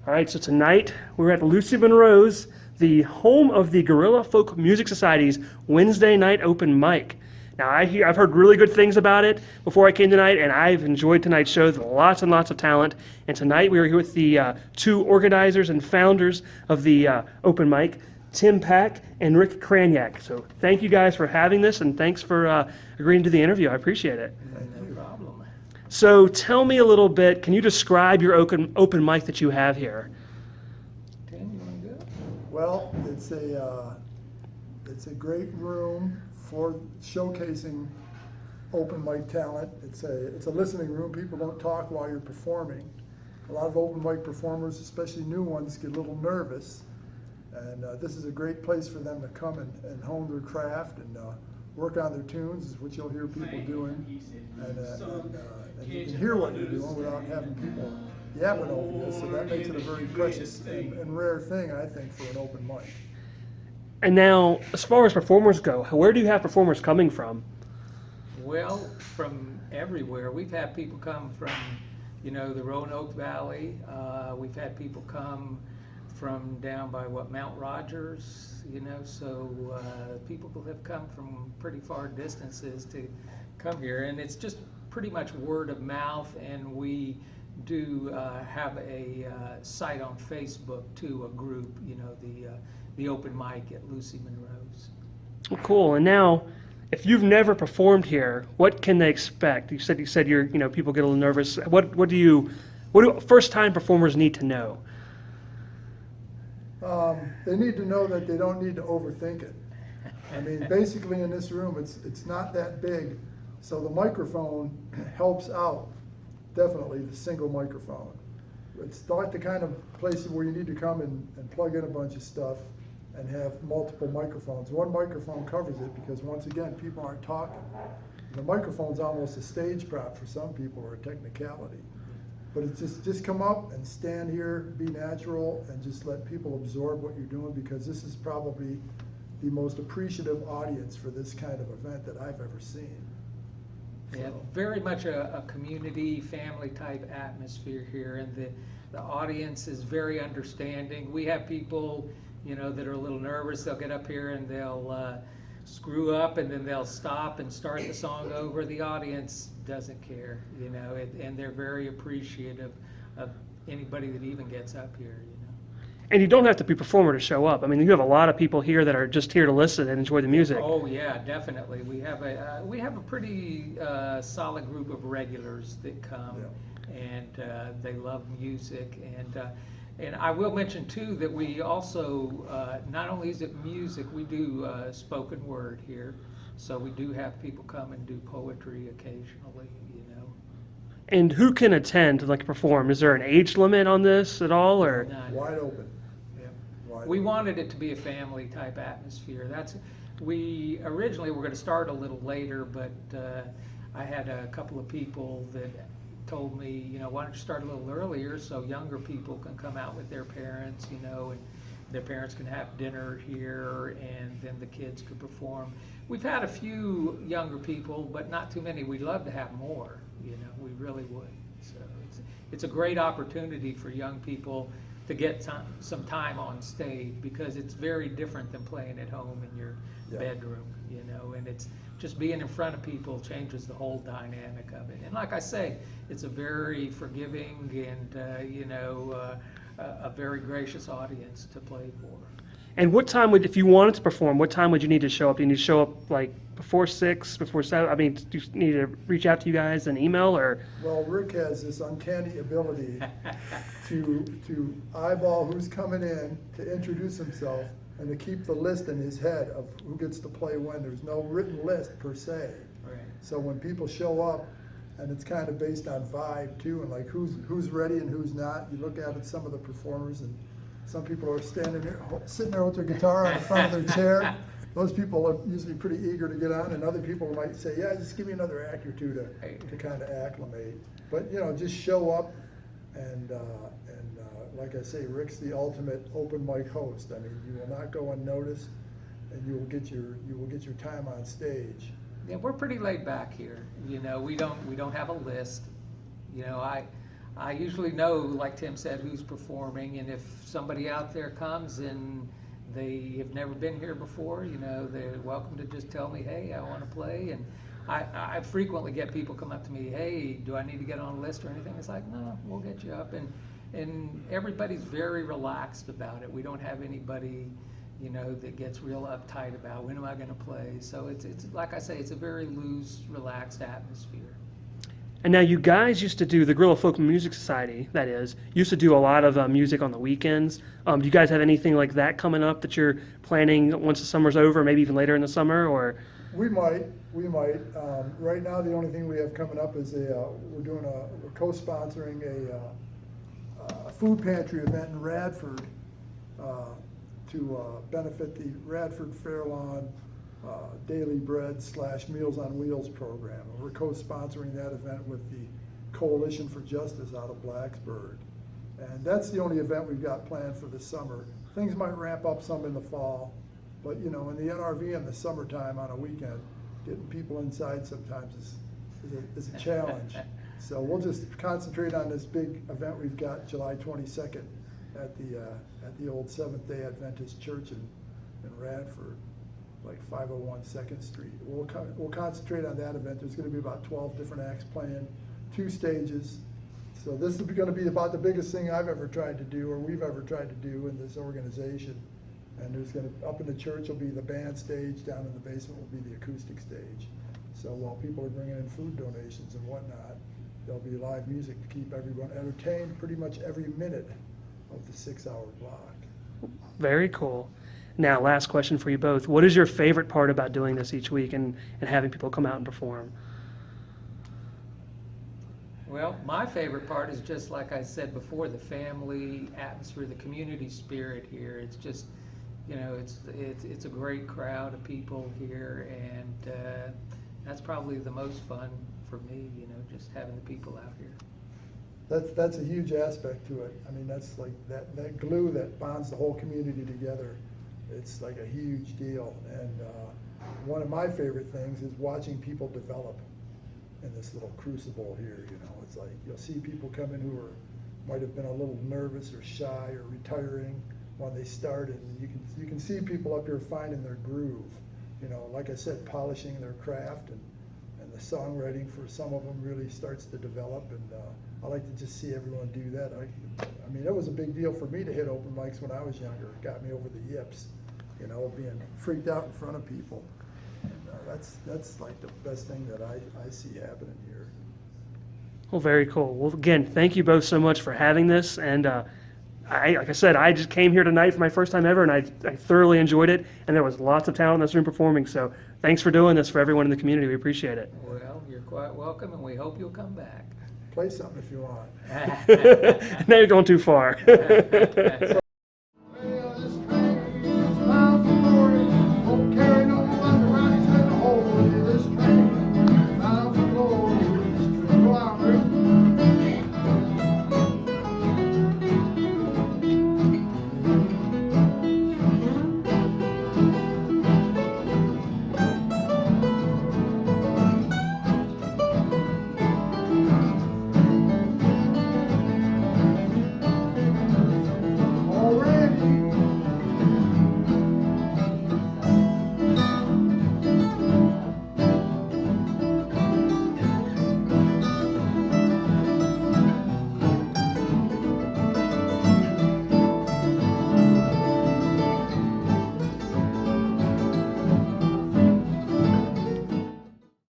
All right, so tonight we're at Lucie, Monroe's, the home of the Guerrilla Folk Music Society's Wednesday night open mic. Now, I've heard really good things about it before I came tonight, and I've enjoyed tonight's show. There's lots and lots of talent. And tonight we are here with the two organizers and founders of the open mic, Tim Pack and Rick Krajnyak. So thank you guys for having this, and thanks for agreeing to the interview. I appreciate it. No problem. So tell me a little bit, can you describe your open mic that you have here? Tim, you want to go? Well, it's a great room for showcasing open mic talent. It's a listening room. People don't talk while you're performing. A lot of open mic performers, especially new ones, get a little nervous. And this is a great place for them to come and hone their craft and work on their tunes, is what you'll hear people doing. And you can hear what you're doing without having people yapping over you. So that makes it a very precious and rare thing, I think, for an open mic. And now, as far as performers go, where do you have performers coming from? Well, from everywhere. We've had people come from, the Roanoke Valley. We've had people come from down by Mount Rogers, so people have come from pretty far distances to come here. And it's just pretty much word of mouth, and we do have a site on Facebook too, a group, the open mic at Lucie Monroe's. Well, cool. And now, if you've never performed here, what can they expect? You said people get a little nervous. What do first time performers need to know? They need to know that they don't need to overthink it. I mean, basically in this room, it's not that big, so the microphone helps out, definitely, the single microphone. It's not the kind of place where you need to come and plug in a bunch of stuff and have multiple microphones. One microphone covers it because, once again, people aren't talking. The microphone's almost a stage prop for some people, or a technicality. But it's just come up and stand here, be natural, and just let people absorb what you're doing, because this is probably the most appreciative audience for this kind of event that I've ever seen. Yeah, very much a community, family type atmosphere here, and the audience is very understanding. We have people, that are a little nervous. They'll get up here and they'll screw up, and then they'll stop and start the song over. The audience doesn't care, and they're very appreciative of anybody that even gets up here, And you don't have to be a performer to show up. I mean, you have a lot of people here that are just here to listen and enjoy the music. Oh yeah, definitely. We have a pretty solid group of regulars that come, and they love music. And I will mention too that we also, not only is it music, we do spoken word here. So we do have people come and do poetry occasionally, And who can attend, perform? Is there an age limit on this at all, or? Wide open. We wanted it to be a family type atmosphere. We originally were going to start a little later, but I had a couple of people that told me, why don't you start a little earlier so younger people can come out with their parents, and their parents can have dinner here, and then the kids could perform. We've had a few younger people, but not too many. We'd love to have more, we really would. So it's a great opportunity for young people to get some time on stage, because it's very different than playing at home in your bedroom, and it's just being in front of people changes the whole dynamic of it. And like I say, it's a very forgiving and, a very gracious audience to play for. And what time if you wanted to perform, what time would you need to show up? Do you need to show up before 6, before 7? I mean, do you need to reach out to you guys an email, or? Well, Rick has this uncanny ability to eyeball who's coming in, to introduce himself, and to keep the list in his head of who gets to play when. There's no written list per se. Right. So when people show up, and it's kind of based on vibe too, and who's ready and who's not. You look at some of the performers, and some people are standing there, sitting there with their guitar on the front of their chair. Those people are usually pretty eager to get on, and other people might say, yeah, just give me another act or two to kind of acclimate. But, just show up, and like I say, Rick's the ultimate open mic host. I mean, you will not go unnoticed, and you will get your time on stage. Yeah, we're pretty laid back here. We don't have a list. I usually know, like Tim said, who's performing, and if somebody out there comes and they have never been here before, you know, they're welcome to just tell me, hey, I want to play. And I frequently get people come up to me, hey, do I need to get on a list or anything? It's like, no, we'll get you up. And everybody's very relaxed about it. We don't have anybody, you know, that gets real uptight about when am I going to play. So it's like I say, it's a very loose, relaxed atmosphere. And now you guys used to do, the Guerrilla Folk Music Society, that is, used to do a lot of music on the weekends. Do you guys have anything like that coming up that you're planning once the summer's over, maybe even later in the summer? Or We might. Right now, the only thing we have coming up is we're co-sponsoring a food pantry event in Radford to benefit the Radford Fairlawn Daily Bread / Meals on Wheels program. We're co-sponsoring that event with the Coalition for Justice out of Blacksburg. And that's the only event we've got planned for the summer. Things might ramp up some in the fall, but you know, in the NRV in the summertime on a weekend, getting people inside sometimes is a challenge. So we'll just concentrate on this big event we've got July 22nd at the old Seventh-day Adventist Church in Radford, like 501 2nd Street. We'll concentrate on that event. There's going to be about 12 different acts playing, 2 stages. So this is going to be about the biggest thing I've ever tried to do, or we've ever tried to do in this organization. And there's going to, up in the church will be the band stage, down in the basement will be the acoustic stage. So while people are bringing in food donations and whatnot, there'll be live music to keep everyone entertained pretty much every minute of the 6-hour block. very cool. Now, last question for you both. What is your favorite part about doing this each week and having people come out and perform? Well, my favorite part is just like I said before, the family atmosphere, the community spirit here. It's just, you know, it's a great crowd of people here, and that's probably the most fun for me, you know, just having the people out here. That's a huge aspect to it. I mean, that's like that glue that bonds the whole community together. It's like a huge deal. And one of my favorite things is watching people develop in this little crucible here. You know, it's like you'll see people come in who might have been a little nervous or shy or retiring when they started, and you can see people up here finding their groove. You know, like I said, polishing their craft, and the songwriting for some of them really starts to develop. And I like to just see everyone do that. I mean, it was a big deal for me to hit open mics when I was younger. It got me over the yips, you know, being freaked out in front of people. And that's like the best thing that I see happening here. Well, very cool. Well, again, thank you both so much for having this. And like I said, I just came here tonight for my first time ever, and I thoroughly enjoyed it. And there was lots of talent in this room performing. So thanks for doing this for everyone in the community. We appreciate it. Well, you're quite welcome, and we hope you'll come back. Play something if you want. Now you're going too far.